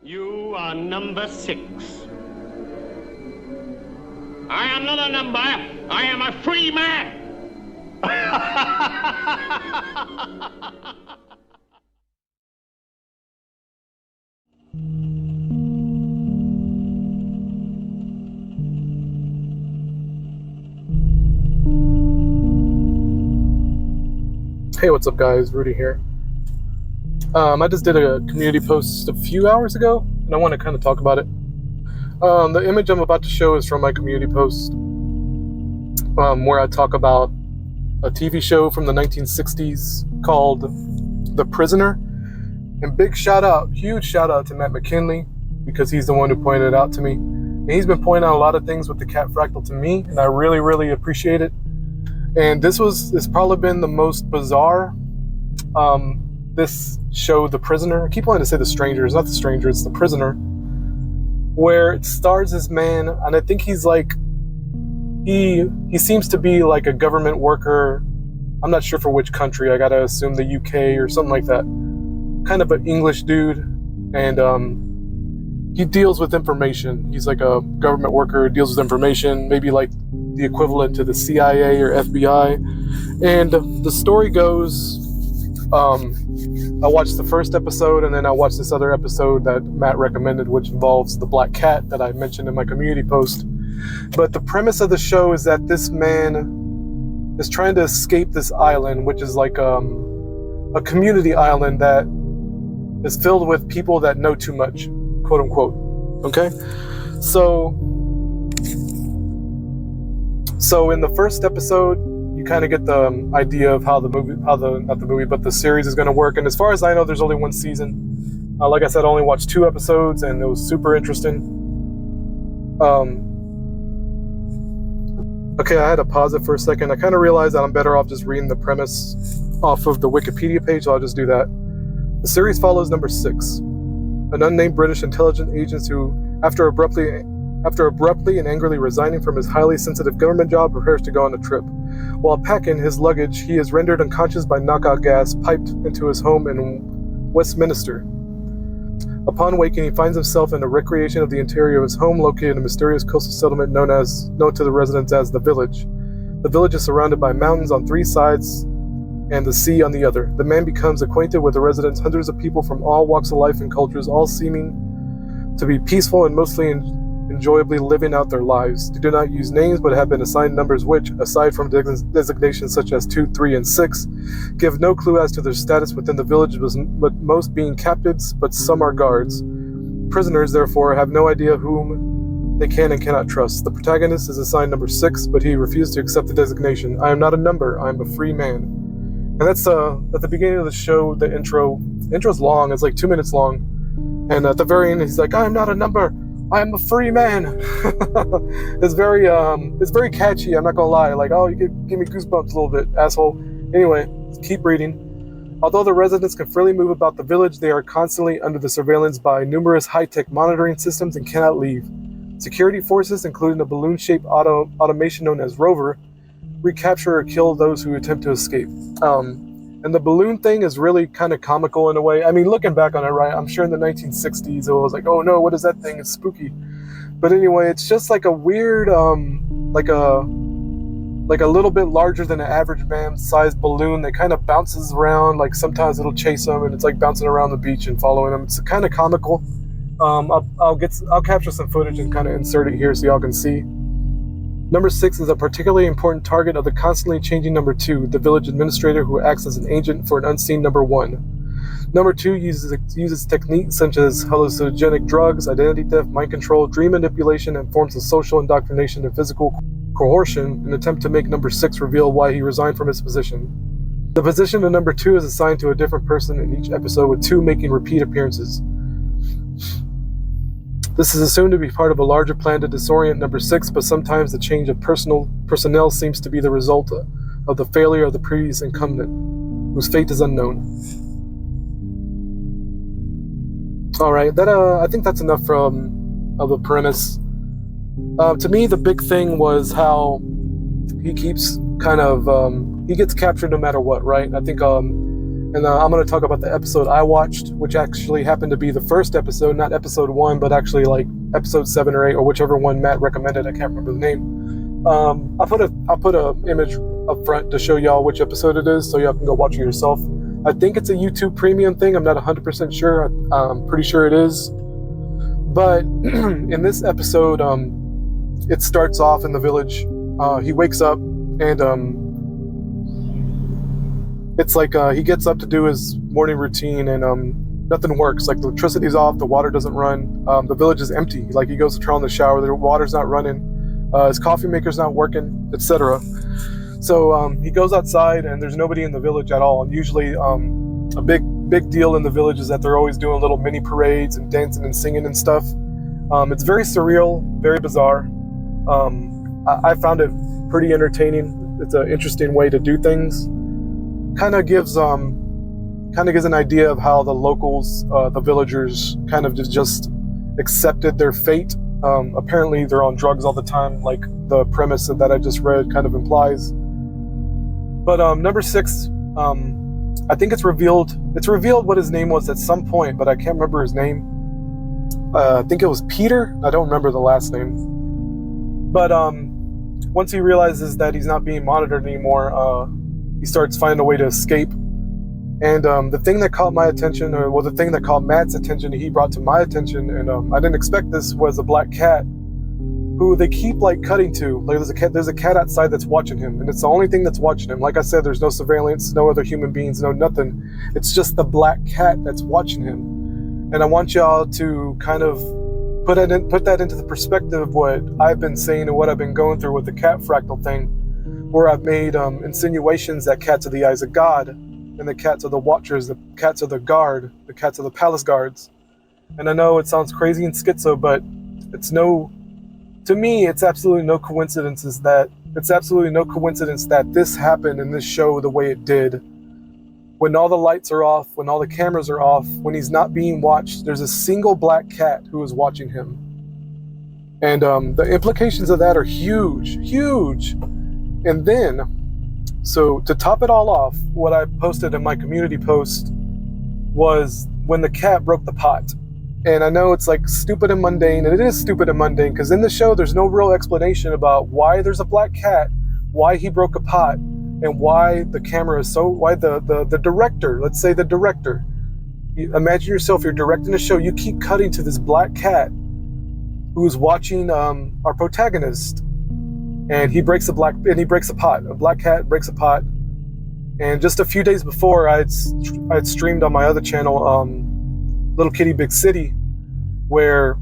You are number 6. I am not a number. I am a free man. Hey, what's up guys, Rudy here. I just did a community post a few hours ago, and I want to kind of talk about it. The image I'm about to show is from my community post, where I talk about a TV show from the 1960s called The Prisoner. And huge shout out to Matt McKinley, because he's the one who pointed it out to me. And he's been pointing out a lot of things with the cat fractal to me, and I really, really appreciate it. And it's probably been the most bizarre, this show, The Prisoner. I keep wanting to say The Stranger. It's not The Stranger, it's The Prisoner. Where it stars this man, and I think he's like, he seems to be like a government worker. I'm not sure for which country. I gotta assume the UK or something like that. Kind of an English dude. And he deals with information. He's like a government worker, deals with information, maybe like the equivalent to the CIA or FBI. And the story goes, I watched the first episode, and then I watched this other episode that Matt recommended, which involves the black cat that I mentioned in my community post. But the premise of the show is that this man is trying to escape this island, which is like a community island that is filled with people that know too much, quote unquote. Okay? So in the first episode, you kind of get the idea of how the series is going to work. And as far as I know, there's only one season. Like I said, I only watched 2 episodes, and it was super interesting. Okay, I had to pause it for a second. I kind of realized that I'm better off just reading the premise off of the Wikipedia page, so I'll just do that. The series follows number 6, an unnamed British intelligence agent who, after abruptly and angrily resigning from his highly sensitive government job, prepares to go on a trip. While packing his luggage, he is rendered unconscious by knockout gas piped into his home in Westminster. Upon waking, he finds himself in a recreation of the interior of his home, located in a mysterious coastal settlement known to the residents as the Village. The village is surrounded by mountains on 3 sides and the sea on the other. The man becomes acquainted with the residents, hundreds of people from all walks of life and cultures, all seeming to be peaceful and mostly enjoyably living out their lives. They do not use names, but have been assigned numbers which, aside from designations such as 2, 3, and 6, give no clue as to their status within the village, but most being captives, but some are guards. Prisoners, therefore, have no idea whom they can and cannot trust. The protagonist is assigned number 6, but he refused to accept the designation. I am not a number, I am a free man. And that's at the beginning of the show, the intro's long, it's like 2 minutes long. And at the very end, he's like, I am not a number, I am a free man. It's very catchy, I'm not gonna lie. Like, oh, you could give me goosebumps a little bit, asshole. Anyway, let's keep reading. Although the residents can freely move about the village, they are constantly under the surveillance by numerous high-tech monitoring systems and cannot leave. Security forces, including a balloon-shaped automation known as Rover, recapture or kill those who attempt to escape. And the balloon thing is really kind of comical in a way. I mean, looking back on it, right, I'm sure in the 1960s it was like, oh no, what is that thing? It's spooky. But anyway, it's just like a weird, like a little bit larger than an average man-sized balloon that kind of bounces around. Like sometimes it'll chase them, and it's like bouncing around the beach and following them. It's kind of comical. I'll capture some footage and kind of insert it here so y'all can see. Number 6 is a particularly important target of the constantly changing number 2, the village administrator who acts as an agent for an unseen number 1. Number 2 uses techniques such as hallucinogenic drugs, identity theft, mind control, dream manipulation, and forms of social indoctrination and physical coercion in an attempt to make number 6 reveal why he resigned from his position. The position of number 2 is assigned to a different person in each episode, with 2 making repeat appearances. This is assumed to be part of a larger plan to disorient number 6, but sometimes the change of personnel seems to be the result of the failure of the previous incumbent, whose fate is unknown. Alright, I think that's enough of a premise. To me, the big thing was how he keeps he gets captured no matter what, right? I think And I'm going to talk about the episode I watched, which actually happened to be the first episode, not episode 1, but actually like episode 7 or 8, or whichever one Matt recommended. I can't remember the name. I'll put a image up front to show y'all which episode it is, so y'all can go watch it yourself. I think it's a YouTube Premium thing. I'm not 100% sure. I'm pretty sure it is. But in this episode, it starts off in the village. He wakes up and it's like he gets up to do his morning routine, and nothing works. Like the electricity's off, the water doesn't run, the village is empty. Like he goes to turn on the shower, the water's not running, his coffee maker's not working, etc. So he goes outside, and there's nobody in the village at all. And usually a big deal in the village is that they're always doing little mini parades and dancing and singing and stuff. It's very surreal, very bizarre. I found it pretty entertaining. It's an interesting way to do things. Kind of gives an idea of how the locals, the villagers, kind of just accepted their fate. Apparently they're on drugs all the time, like the premise that I just read kind of implies. But number 6, I think it's revealed what his name was at some point, but I can't remember his name. I think it was Peter. I don't remember the last name. But once he realizes that he's not being monitored anymore, he starts finding a way to escape. And the thing that caught my attention, the thing that caught Matt's attention, he brought to my attention, and I didn't expect this, was a black cat who they keep like cutting to. Like there's a cat outside that's watching him, and it's the only thing that's watching him. Like I said, there's no surveillance, no other human beings, no nothing. It's just the black cat that's watching him. And I want y'all to kind of put that into the perspective of what I've been saying and what I've been going through with the cat fractal thing, where I've made insinuations that cats are the eyes of God, and the cats are the watchers, the cats are the guard, the cats are the palace guards. And I know it sounds crazy and schizo, but to me, it's absolutely no coincidence that this happened in this show the way it did. When all the lights are off, when all the cameras are off, when he's not being watched, there's a single black cat who is watching him. And the implications of that are huge, huge. And then, so to top it all off, what I posted in my community post was when the cat broke the pot. And I know it's like stupid and mundane, and it is stupid and mundane, because in the show there's no real explanation about why there's a black cat, why he broke a pot, and why the camera is why the director, let's say the director, imagine yourself, you're directing a show, you keep cutting to this black cat who's watching our protagonist, and he breaks a pot. A black cat breaks a pot. And just a few days before, I'd streamed on my other channel, Little Kitty Big City, where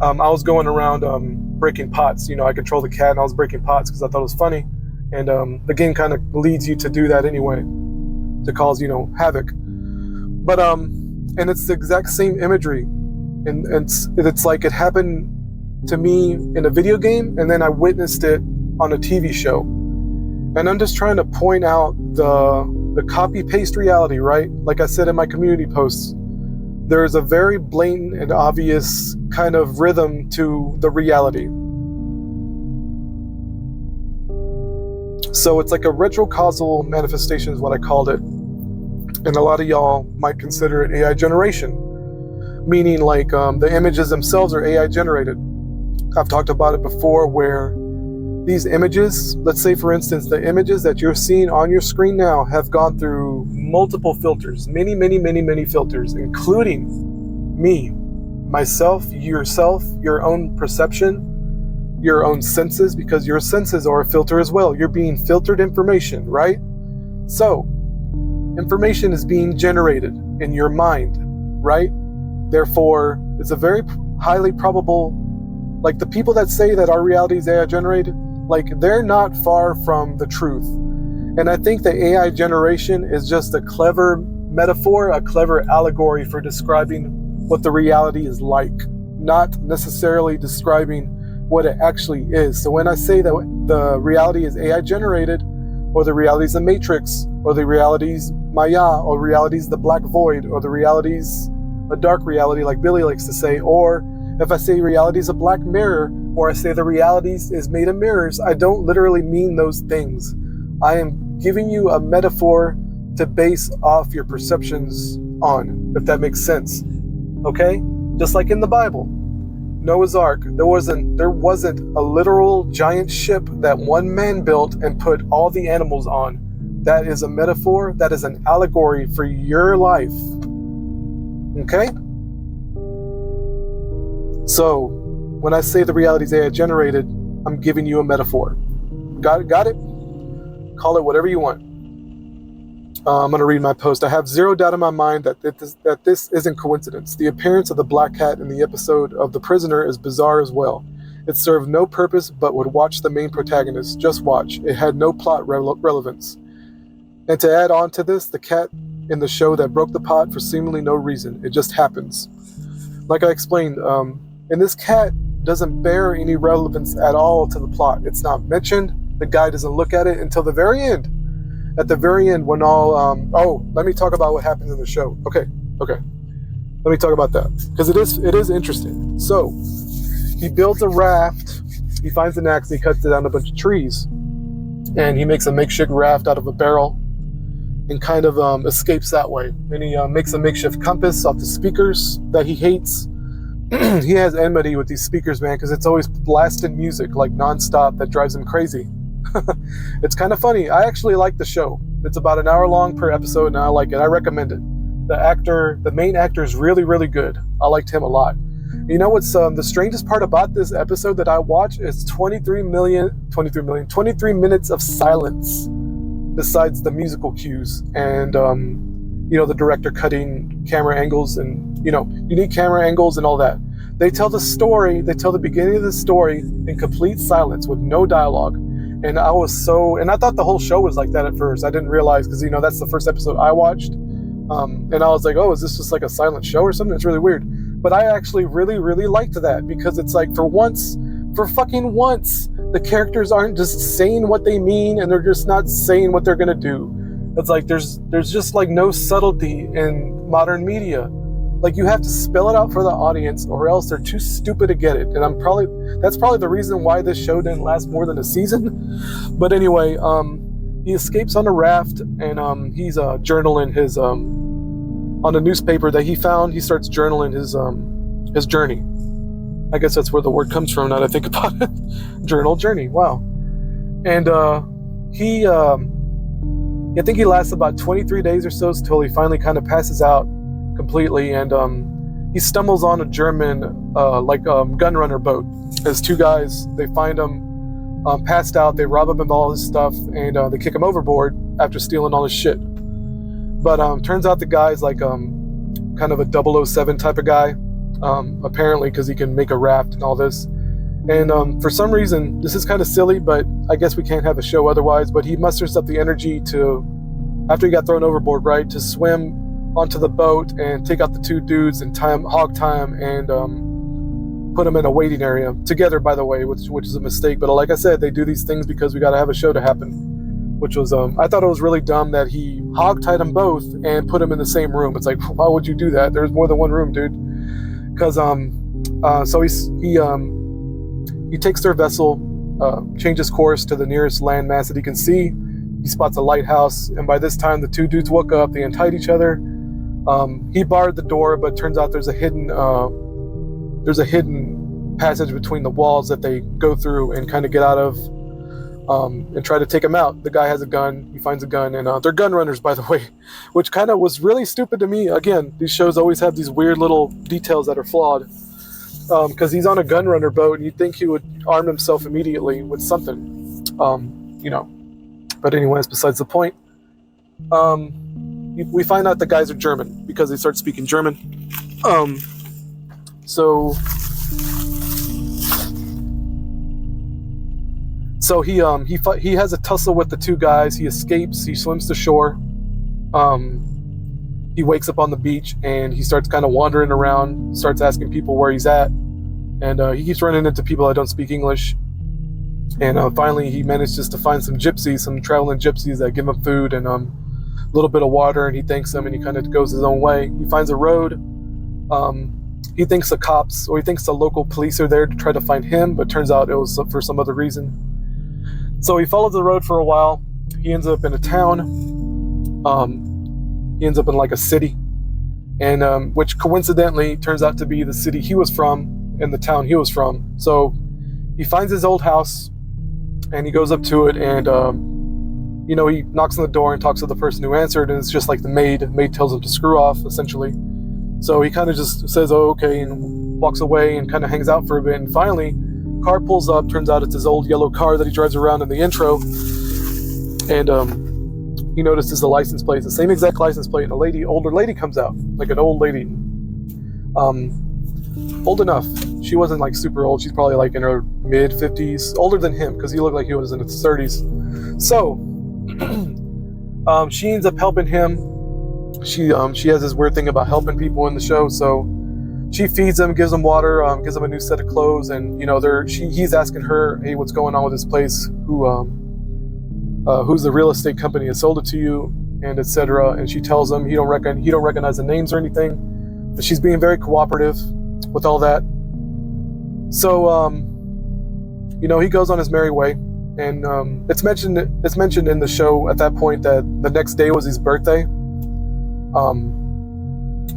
I was going around breaking pots. I control the cat, and I was breaking pots because I thought it was funny. And the game kind of leads you to do that anyway, to cause havoc. But and it's the exact same imagery, and it's like it happened to me in a video game, and then I witnessed it on a TV show. And I'm just trying to point out the copy paste reality, right? Like I said in my community posts, there's a very blatant and obvious kind of rhythm to the reality. So it's like a retrocausal manifestation is what I called it. And a lot of y'all might consider it AI generation, meaning like the images themselves are AI generated. I've talked about it before, where these images, let's say for instance, the images that you're seeing on your screen now have gone through multiple filters, many filters, including me, myself, yourself, your own perception, your own senses, because your senses are a filter as well. You're being filtered information, right? So information is being generated in your mind, right? Therefore, it's a very highly probable, like the people that say that our reality is AI generated, like they're not far from the truth. And I think the AI generation is just a clever metaphor, a clever allegory for describing what the reality is like, not necessarily describing what it actually is. So when I say that the reality is AI generated, or the reality is the Matrix, or the reality is Maya, or reality is the black void, or the reality is a dark reality like Billy likes to say, or if I say reality is a black mirror, or I say the reality is made of mirrors, I don't literally mean those things. I am giving you a metaphor to base off your perceptions on, if that makes sense. Okay? Just like in the Bible. Noah's Ark, there wasn't a literal giant ship that one man built and put all the animals on. That is a metaphor, that is an allegory for your life. Okay? So, when I say the realities AI generated, I'm giving you a metaphor. Got it? Call it whatever you want. I'm going to read my post. I have zero doubt in my mind that this isn't coincidence. The appearance of the black cat in the episode of The Prisoner is bizarre as well. It served no purpose but would watch the main protagonist. Just watch. It had no plot relevance. And to add on to this, the cat in the show that broke the pot for seemingly no reason. It just happens. Like I explained, and this cat doesn't bear any relevance at all to the plot. It's not mentioned. The guy doesn't look at it until the very end. At the very end, when all let me talk about what happens in the show. Okay. Let me talk about that because it is interesting. So he builds a raft. He finds an axe. He cuts down a bunch of trees, and he makes a makeshift raft out of a barrel, and kind of escapes that way. And he makes a makeshift compass off the speakers that he hates. He has enmity with these speakers, man, because it's always blasting music like nonstop that drives him crazy. It's kind of funny. I actually like the show. It's about an hour long per episode, and I like it. I recommend it. The main actor is really, really good. I liked him a lot. You know what's the strangest part about this episode that I watched is 23 minutes of silence besides the musical cues and the director cutting camera angles and unique camera angles and all that. They tell the story, they tell the beginning of the story in complete silence with no dialogue. And I thought the whole show was like that at first. I didn't realize because that's the first episode I watched. And I was like, oh, is this just like a silent show or something? It's really weird. But I actually really, really liked that because it's like for fucking once, the characters aren't just saying what they mean and they're just not saying what they're gonna do. It's like there's just like no subtlety in modern media. Like you have to spell it out for the audience or else they're too stupid to get it. And that's probably the reason why this show didn't last more than a season. But anyway, he escapes on a raft and he's journaling his on a newspaper that he found. He starts journaling his journey. I guess that's where the word comes from now that I think about it. Journey. Wow. And I think he lasts about 23 days or so until he finally kind of passes out completely, and he stumbles on a German gun runner boat. There's two guys. They find him passed out. They rob him of all his stuff, and they kick him overboard after stealing all his shit. But turns out the guy's like kind of a 007 type of guy, apparently, because he can make a raft and all this. And for some reason, this is kind of silly, but I guess we can't have a show otherwise, but he musters up the energy to, after he got thrown overboard, right, to swim onto the boat and take out the two dudes and hog tie them and put them in a waiting area together, by the way, which is a mistake. But like I said, they do these things because we got to have a show to happen, which was I thought it was really dumb that he hog tied them both and put them in the same room. It's like, why would you do that? There's more than one room, dude. Because so he takes their vessel, changes course to the nearest landmass that he can see. He spots a lighthouse, and by this time the two dudes woke up. They untied each other. He barred the door, but turns out there's a hidden passage between the walls that they go through and kind of get out of, and try to take him out. The guy has a gun. He finds a gun, and they're gun runners, by the way, which kind of was really stupid to me. Again, these shows always have these weird little details that are flawed. Because he's on a gun runner boat, and you'd think he would arm himself immediately with something, But anyway, that's besides the point. We find out the guys are German because they start speaking German. So he has a tussle with the two guys. He escapes. He swims to shore. He wakes up on the beach and he starts kind of wandering around, starts asking people where he's at. And he keeps running into people that don't speak English. And finally he manages to find some traveling gypsies that give him food and a little bit of water, and he thanks them and he kind of goes his own way. He finds a road. He thinks the cops, or he thinks the local police are there to try to find him, but turns out it was for some other reason. So he follows the road for a while. He ends up in a town. He ends up in like a city, and which coincidentally turns out to be the city he was from and the town he was from. So he finds his old house and he goes up to it, and he knocks on the door and talks to the person who answered, and it's just like the maid. The maid tells him to screw off, essentially. So he kind of just says, oh, okay, and walks away and kind of hangs out for a bit. And finally, car pulls up. Turns out it's his old yellow car that he drives around in the intro. And he notices the license plate, the same exact license plate, and a older lady comes out, like an old lady. Old enough. She wasn't like super old. She's probably like in her mid 50s, older than him because he looked like he was in his 30s. So she ends up helping him. She has this weird thing about helping people in the show. So she feeds him, gives him water, gives him a new set of clothes, and he's asking her, hey, what's going on with this place? Who's the real estate company that sold it to you, and etc. And she tells him he don't recognize the names or anything, but she's being very cooperative with all that. So he goes on his merry way, and it's mentioned in the show at that point that the next day was his birthday.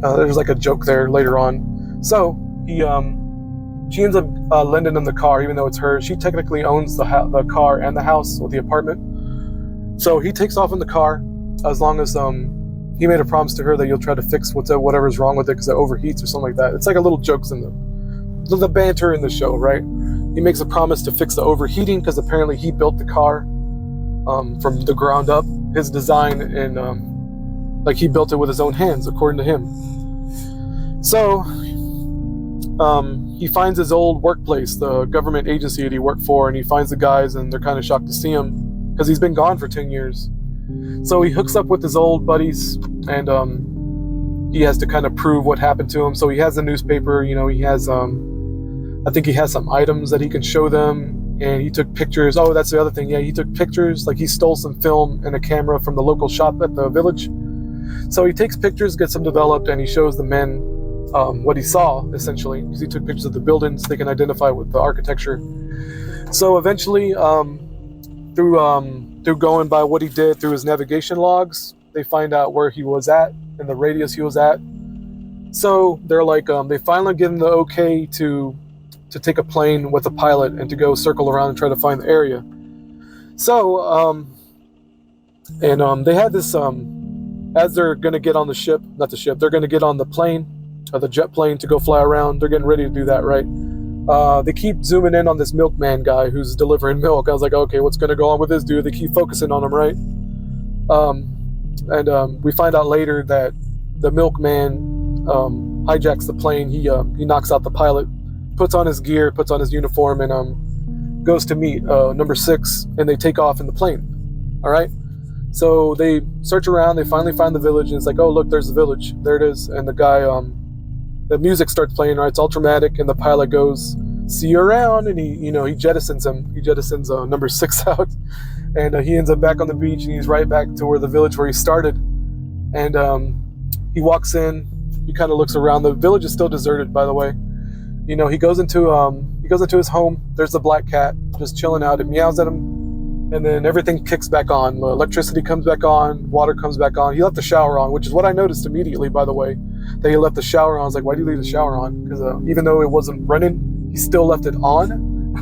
There's like a joke there later on. So she ends up lending him the car, even though it's hers. She technically owns the car and the house or the apartment. So he takes off in the car, as long as he made a promise to her that he'll try to fix whatever's wrong with it because it overheats or something like that. It's like a little jokes in the banter in the show, right? He makes a promise to fix the overheating because apparently he built the car from the ground up, his design, and like he built it with his own hands, according to him. So he finds his old workplace, the government agency that he worked for, and he finds the guys, and they're kind of shocked to see him because he's been gone for 10 years. So he hooks up with his old buddies, and he has to kind of prove what happened to him. So he has a newspaper, he has, I think he has some items that he can show them, and he took pictures. Oh, that's the other thing. Yeah, he took pictures, like he stole some film and a camera from the local shop at the village. So he takes pictures, gets them developed, and he shows the men what he saw, essentially, because he took pictures of the buildings. They can identify with the architecture. So eventually, through going by what he did through his navigation logs, they find out where he was at and the radius he was at. So they're like, they finally give him the okay to take a plane with a pilot and to go circle around and try to find the area. So they had this as they're going to get on they're going to get on the plane, the jet plane, to go fly around. They're getting ready to do that, right? They keep zooming in on this milkman guy who's delivering milk. I was like, okay, what's going to go on with this dude? They keep focusing on him, right? And we find out later that the milkman hijacks the plane. He knocks out the pilot, puts on his gear, puts on his uniform, and goes to meet number 6, and they take off in the plane. All right? So they search around. They finally find the village, and it's like, oh, look, there's the village. There it is. And the guy... the music starts playing, right? It's all dramatic, and the pilot goes, see you around, and he jettisons him. He jettisons number 6 out, and he ends up back on the beach, and he's right back to where the village where he started. And he walks in, he kind of looks around. The village is still deserted, by the way. He goes into his home. There's the black cat just chilling out. It meows at him, and then everything kicks back on. Electricity comes back on, water comes back on. He left the shower on, which is what I noticed immediately, by the way. That he left the shower on. I was like, why do you leave the shower on? Because even though it wasn't running, he still left it on.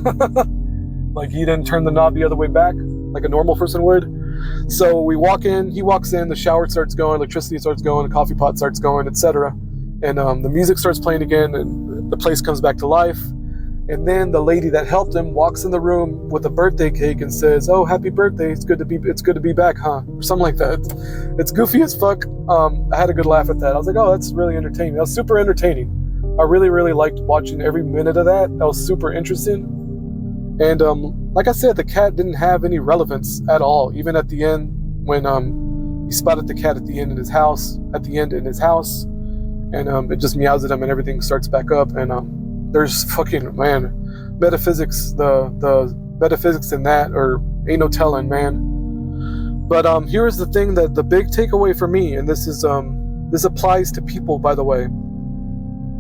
Like he didn't turn the knob the other way back like a normal person would. So he walks in, the shower starts going, electricity starts going, the coffee pot starts going, etc. And the music starts playing again, and the place comes back to life. And then the lady that helped him walks in the room with a birthday cake and says, "Oh, happy birthday! It's good to be back, huh?" Or something like that. It's goofy as fuck. I had a good laugh at that. I was like, "Oh, that's really entertaining." That was super entertaining. I really, really liked watching every minute of that. That was super interesting. And like I said, the cat didn't have any relevance at all. Even at the end, when he spotted the cat at the end in his house, and it just meows at him, and everything starts back up. And there's fucking, man, metaphysics. The metaphysics in that, or ain't no telling, man. But here's the thing, that the big takeaway for me, and this applies to people, by the way.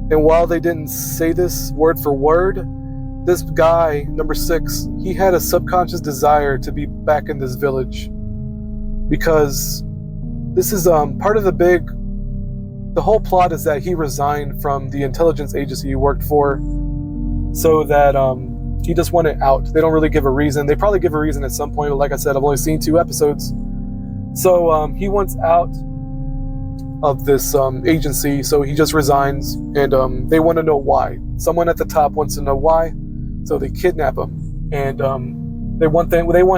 And while they didn't say this word for word, this guy, number 6, he had a subconscious desire to be back in this village, because this is part of the whole plot is that he resigned from the intelligence agency he worked for, so that he just wanted out. They don't really give a reason. They probably give a reason at some point, but like I said, I've only seen 2 episodes. So he wants out of this agency, so he just resigns, and they want to know why. Someone at the top wants to know why, so they kidnap him, and they want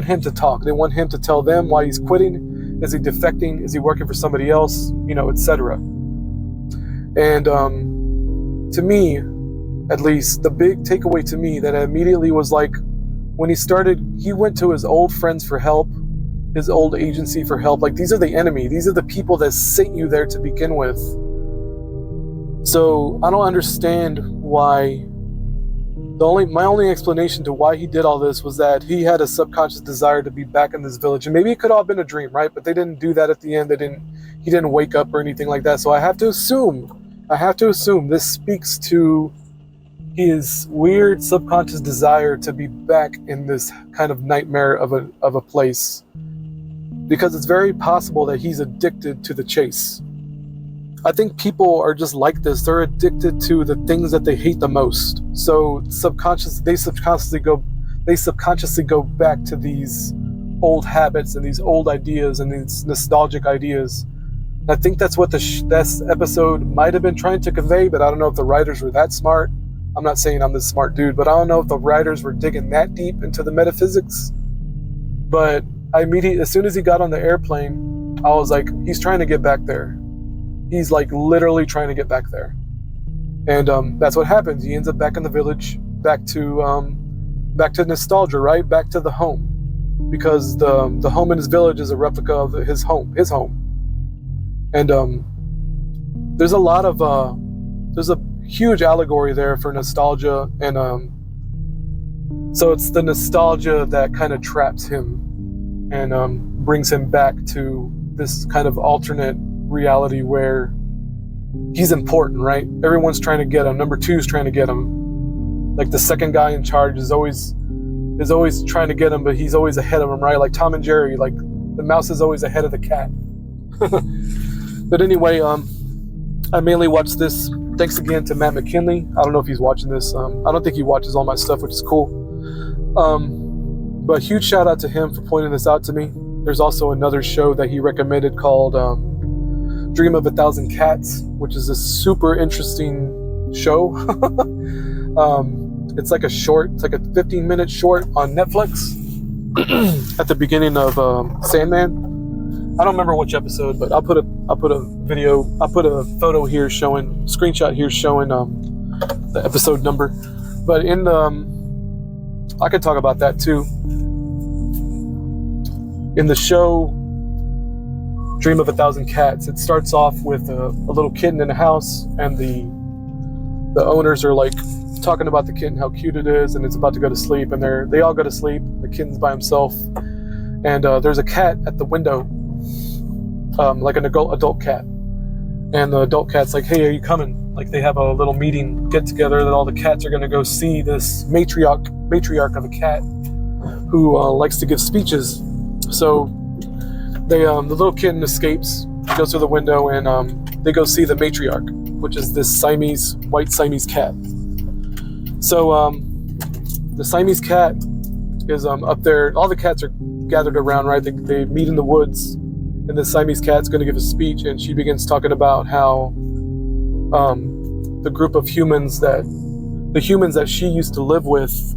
him to talk. They want him to tell them why he's quitting. Is he defecting? Is he working for somebody else? Etc. And to me, at least, the big takeaway to me that immediately was like, when he went to his old friends for help, his old agency for help. Like, these are the enemy. These are the people that sent you there to begin with. So I don't understand why. My only explanation to why he did all this was that he had a subconscious desire to be back in this village, and maybe it could all have been a dream, right? But they didn't do that at the end. He didn't wake up or anything like that. So I have to assume this speaks to his weird subconscious desire to be back in this kind of nightmare of a place, because it's very possible that he's addicted to the chase. I think people are just like this. They're addicted to the things that they hate the most. So they subconsciously go back to these old habits and these old ideas and these nostalgic ideas. And I think that's what this episode might have been trying to convey, but I don't know if the writers were that smart. I'm not saying I'm this smart dude, but I don't know if the writers were digging that deep into the metaphysics. But as soon as he got on the airplane, I was like, he's trying to get back there. He's like literally trying to get back there. And that's what happens. He ends up back in the village, back to nostalgia, right? Back to the home. Because the home in his village is a replica of his home. And there's a huge allegory there for nostalgia, and so it's the nostalgia that kind of traps him and brings him back to this kind of alternate reality where he's important, right? Everyone's trying to get him. Number 2's trying to get him. Like, the second guy in charge is always trying to get him, but he's always ahead of him, right? Like Tom and Jerry, like the mouse is always ahead of the cat. But anyway, I mainly watched this. Thanks again to Matt McKinley. I don't know if he's watching this. I don't think he watches all my stuff, which is cool. But huge shout out to him for pointing this out to me. There's also another show that he recommended called Dream of a Thousand Cats, which is a super interesting show. It's like a 15-minute short on Netflix at the beginning of Sandman. I don't remember which episode, but I'll put a photo here screenshot here showing the episode number. But I could talk about that too. In the show Dream of a Thousand Cats, it starts off with a little kitten in a house, and the owners are like talking about the kitten, how cute it is, and it's about to go to sleep, and they all go to sleep. The kitten's by himself, and there's a cat at the window, like an adult cat, and the adult cat's like, "Hey, are you coming?" Like, they have a little meeting, get together, that all the cats are gonna go see this matriarch of a cat who likes to give speeches. So the little kitten escapes, goes through the window, and they go see the matriarch, which is this white Siamese cat. So the Siamese cat is up there. All the cats are gathered around, right? They meet in the woods, and the Siamese cat's going to give a speech, and she begins talking about how the group of humans that she used to live with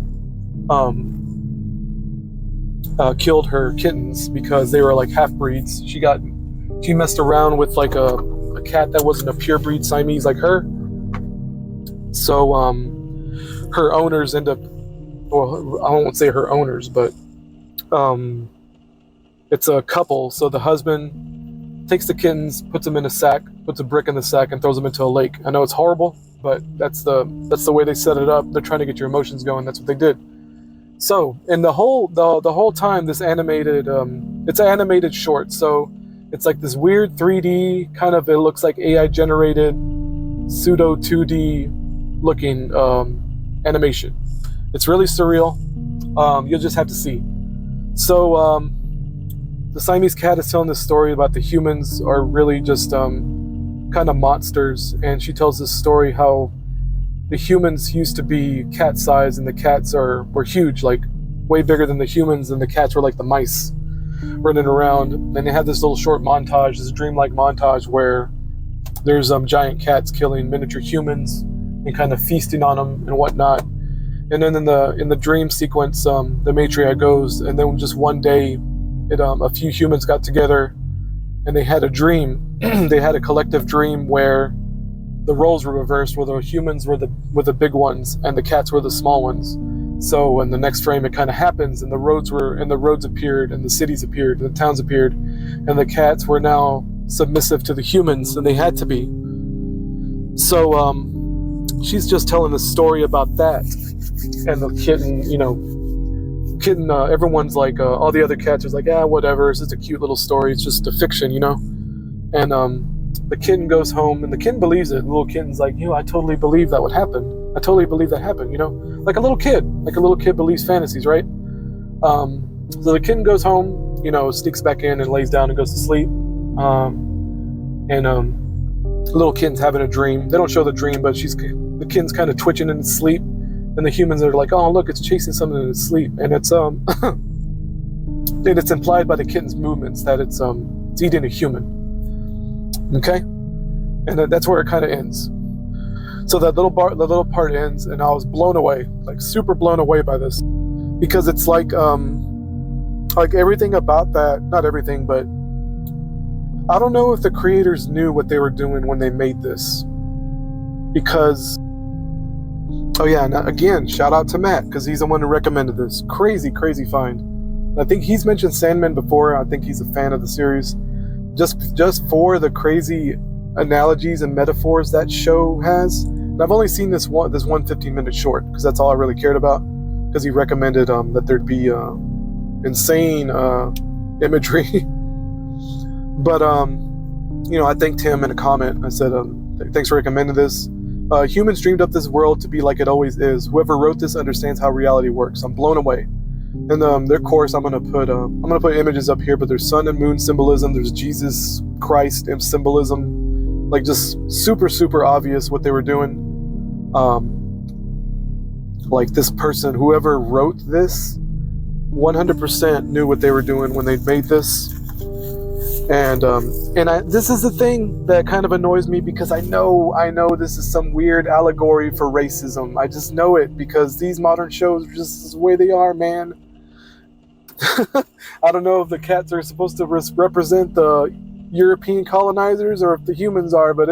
killed her kittens because they were like half-breeds. She messed around with like a cat that wasn't a pure breed Siamese like her. So her owners end up, well, I won't say her owners, but it's a couple. So the husband takes the kittens, puts them in a sack, puts a brick in the sack, and throws them into a lake. I know it's horrible, but that's the way they set it up. They're trying to get your emotions going. That's what they did. So, and the whole time, this animated, it's an animated short. So it's like this weird 3D kind of, it looks like AI generated pseudo 2D looking animation. It's really surreal. You'll just have to see. So the Siamese cat is telling this story about the humans are really just kind of monsters, and she tells this story how the humans used to be cat size and the cats were huge, like way bigger than the humans, and the cats were like the mice running around. And they had this little short montage, this dreamlike montage where there's giant cats killing miniature humans and kind of feasting on them and whatnot. And then in the dream sequence, the matriarch goes, and then just one day, a few humans got together and they had a dream. They had a collective dream where the roles were reversed, where the humans were the big ones and the cats were the small ones. So in the next frame, it kind of happens, and the roads appeared, and the cities appeared, and the towns appeared, and the cats were now submissive to the humans, and they had to be. So she's just telling a story about that, and the kitten, everyone's like, all the other cats are like, whatever, it's just a cute little story, it's just a fiction, And the kitten goes home, and the kitten believes it. The little kitten's like, I totally believe that would happen. I totally believe that happened, like a little kid believes fantasies, right? So the kitten goes home, sneaks back in and lays down and goes to sleep. The little kitten's having a dream. They don't show the dream, but the kitten's kind of twitching in its sleep, and the humans are like, oh look, it's chasing something in its sleep, and it's and it's implied by the kitten's movements that it's eating a human. Okay, and that's where it kind of ends. So the little part ends, and I was blown away, like super blown away by this, because it's like everything about that, not everything, but I don't know if the creators knew what they were doing when they made this, because, oh yeah, and again, shout out to Matt, because he's the one who recommended this. Crazy find. I think he's mentioned Sandman before. I think he's a fan of the series, just for the crazy analogies and metaphors that show has. And I've only seen this one 15-minute short, because that's all I really cared about, because he recommended that there'd be insane imagery. But I thanked him in a comment. I said, thanks for recommending this. Humans dreamed up this world to be like it always is. Whoever wrote this understands how reality works. I'm blown away. And their course, I'm gonna put images up here, but there's sun and moon symbolism, there's Jesus Christ and symbolism, like just super obvious what they were doing. Like this person, whoever wrote this, 100% knew what they were doing when they made this. And this is the thing that kind of annoys me, because I know this is some weird allegory for racism. I just know it, because these modern shows are just the way they are, man. I don't know if the cats are supposed to represent the European colonizers or if the humans are, but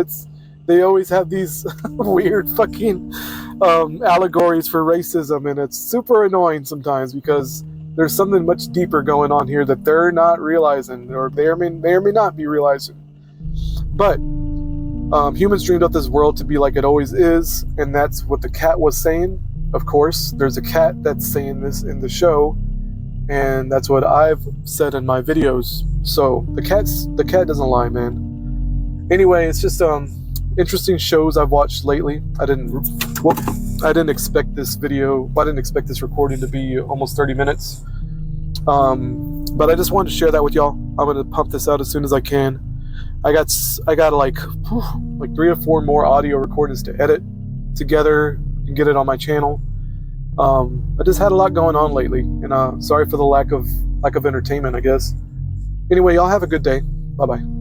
they always have these weird fucking allegories for racism, and it's super annoying sometimes, because there's something much deeper going on here that they're not realizing, or may or may not be realizing. But humans dreamed up this world to be like it always is, and that's what the cat was saying. Of course, there's a cat that's saying this in the show, and that's what I've said in my videos. So the cat doesn't lie, man. Anyway, it's just interesting shows I've watched lately. I didn't expect this recording to be almost 30 minutes. But I just wanted to share that with y'all. I'm gonna pump this out as soon as I can. I got like 3 or 4 more audio recordings to edit together and get it on my channel. I just had a lot going on lately, and sorry for the lack of entertainment, I guess. Anyway, y'all have a good day. Bye bye.